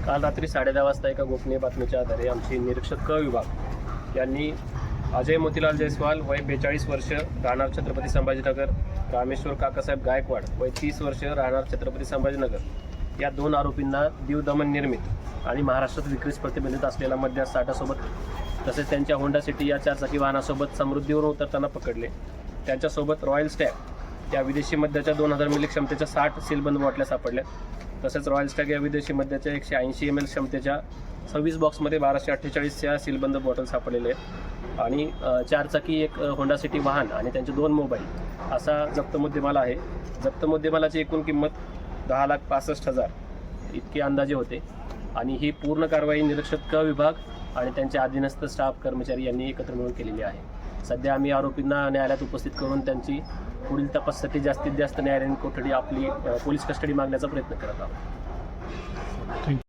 काल रात्री 10:30 वाजता एका गोपनीय बातमीच्या आधारे आमचे निरीक्षक क विभाग यांनी अजय मोतीलाल जयस्वाल वय 42 वर्ष राहणार छत्रपती संभाजीनगर, रामेश्वर काकासाहेब गायकवाड वय 30 वर्ष राहणार छत्रपती संभाजीनगर या 2 आरोपींना दीवदमन निर्मित आणि महाराष्ट्रात विक्रीस प्रतिबंधित असलेला मद्य साठासोबत तसेच त्यांच्या होंडा सिटी या 4 चाकी वाहनासोबत समृद्धीवरून उतरताना पकडले। त्यांच्यासोबत रॉयल स्टॅग या विदेशी मद्याच्या 2000 मिली क्षमतेच्या 60 सीलबंद बॉटल्या सापडल्या। तसेच रॉयल स्टॅग या विदेशी मद्याच्या 180 ml क्षमतेच्या 26 बॉक्समध्ये 1248 या सीलबंद बॉटल सापडलेले आहेत आणि 4 चाकी एक होंडा सिटी वाहन आणि त्यांचे 2 मोबाईल असा जप्त मुद्देमाल आहे। जप्त मुद्देमालाची एकूण किंमत 10,65,000 इतके अंदाजे होते आणि ही पूर्ण कारवाई निरीक्षक क विभाग आणि त्यांचे अधीनस्थ स्टाफ कर्मचारी यांनी एकत्र मिळून केलेली आहे। सध्या आम्ही आरोपींना न्यायालयात उपस्थित करून त्यांची पुढील तपासासाठी जास्तीत जास्त न्यायालयीन कोठडी आपली पोलीस कस्टडी मागण्याचा प्रयत्न करत आहोत।